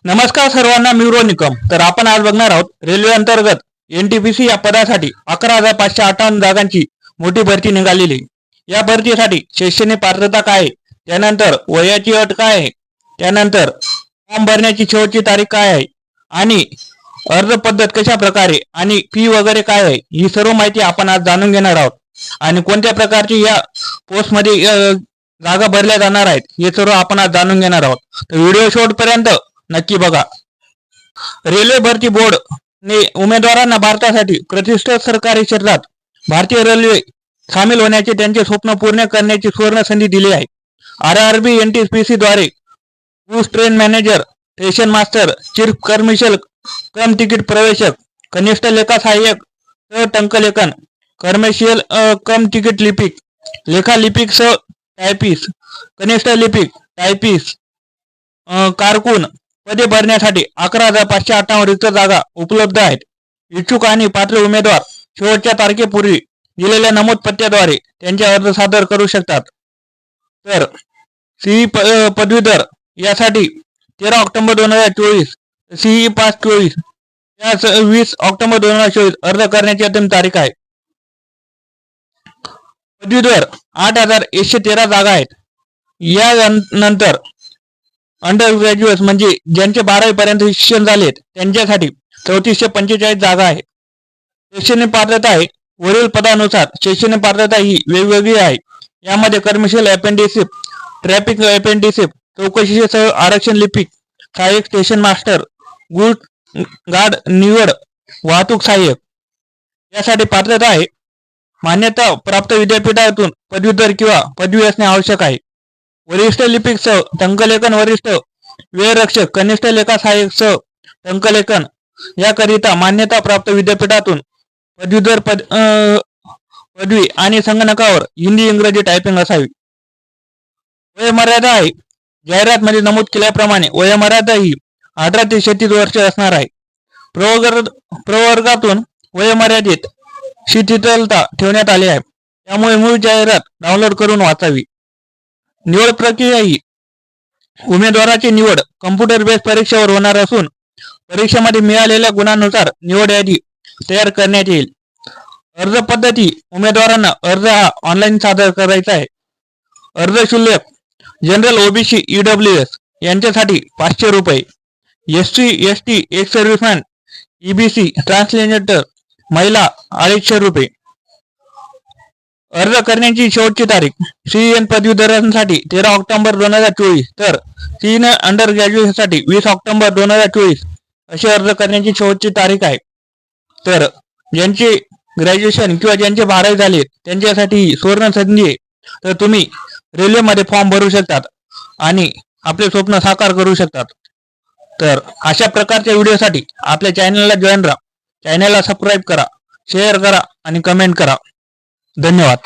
नमस्कार सर्वांना, मी निकम. तर आपण आज बघणार आहोत रेल्वे अंतर्गत एनटीपीसी या पदासाठी 11,558 जागांची मोठी भरती निघालेली. या भरतीसाठी शैक्षणिक पात्रता काय आहे, त्यानंतर वयाची अट काय आहे, त्यानंतर फॉर्म भरण्याची शेवटची तारीख काय आहे आणि अर्ज पद्धत कशा प्रकारे आणि फी वगैरे काय आहे, ही सर्व माहिती आपण आज जाणून घेणार आहोत. आणि कोणत्या प्रकारची या पोस्टमध्ये जागा भरल्या जाणार आहेत हे सर्व आपण आज जाणून घेणार आहोत. तर व्हिडिओ शेवटपर्यंत नक्की बघा. रेल्वे भरती बोर्ड ने उमेदवारांना भारतासाठी प्रतिष्ठित सरकारी क्षेत्रात भारतीय रेल्वे सामील होण्याचे त्यांचे स्वप्न पूर्ण करण्याची सुवर्ण संधी दिली आहे. आरआरबी एनटीपीसी द्वारे train manager, station master, chief commercial cum ticket प्रवेशक, कनिष्ठ लेखा सहाय्यक, सह टंकलेखन, कमर्शियल कम तिकीट लिपिक, लेखा लिपिक सह टायपिस्ट, कनिष्ठ लिपिक, टायपिस्ट, कारकून पदे भरण्यासाठी 11,558 रिक्त जागा उपलब्ध आहेत. इच्छुक आणि पात्र उमेदवार शेवटच्या तारखेपूर्वी दिलेल्या नमूद पत्त्याद्वारे त्यांचे अर्ज सादर करू शकतात. तर सीई पदवीधर यासाठी 13 ऑक्टोबर 2024, सीई पास 24 या 20 ऑक्टोबर 2024 अर्ज करण्याची अंतिम तारीख आहे. पदवीधर 8,113 जागा आहेत. या नंतर अंडर ग्रॅज्युएट म्हणजे ज्यांचे 12वी पर्यंत शिक्षण झालेत त्यांच्यासाठी 3,445 जागा आहेत. शैक्षणिक पात्रता आहे वरील पदानुसार शैक्षणिक पात्रता ही वेगवेगळी आहे. यामध्ये कमर्शियल अप्रेंटिसशिप, ट्रॅफिक अप्रेंटिसशिप, चौकशीसह आरक्षण लिपिक, सहाय्यक स्टेशन मास्टर, गुड गार्ड निवड, वाहतूक सहाय्यक यासाठी पात्रता आहे. मान्यता प्राप्त विद्यापीठातून पदवीधर किंवा पदवी असणे आवश्यक आहे. वरिष्ठ लिपिक सह टंकलेखन, वरिष्ठ वेळरक्षक, कनिष्ठ लेखा सहाय्यक सह टंकलेखन याकरिता मान्यता प्राप्त विद्यापीठातून पदवीधर पदवी आणि संगणकावर हिंदी इंग्रजी टायपिंग असावी. वयोमर्यादा आहे जाहिरात मध्ये नमूद केल्याप्रमाणे वयोमर्यादा ही 18 ते 36 वर्ष असणार आहे. प्रवर्गातून वयोमर्यादेत शिथिलता ठेवण्यात आली आहे, त्यामुळे मूळ जाहिरात डाउनलोड करून वाचावी. निवड प्रक्रिया ही उमेदवाराची निवड कम्प्युटर बेस्ड परीक्षेवर होणार असून परीक्षेमध्ये मिळालेल्या गुणांनुसार निवड यादी तयार करण्यात येईल. अर्ज पद्धती उमेदवारांना अर्ज हा ऑनलाईन सादर करायचा आहे. अर्ज शुल्क जनरल, ओबीसी, ईडब्ल्यूएस यांच्यासाठी 500 रुपये, SC ST, ex serviceman, EBC, transgender महिला 250 रुपये. अर्ज करण्याची शेवटची तारीख सीएन पदवीधरांसाठी 13 ऑक्टोबर 2024 तर सीएन अंडर ग्रॅज्युएटसाठी 20 ऑक्टोबर 2024 अशी अर्ज करण्याची शेवटची तारीख आहे. तर ज्यांचे ग्रॅज्युएशन किंवा ज्यांचे 12वी झाले त्यांच्यासाठी सुवर्ण संधी आहे. तर तुम्ही रेल्वेमध्ये फॉर्म भरू शकतात आणि आपले स्वप्न साकार करू शकतात. तर अशा प्रकारच्या व्हिडिओसाठी आपल्या चॅनलला जॉईन राहा, चॅनलला सबस्क्राईब करा, शेअर करा आणि कमेंट करा. धन्यवाद.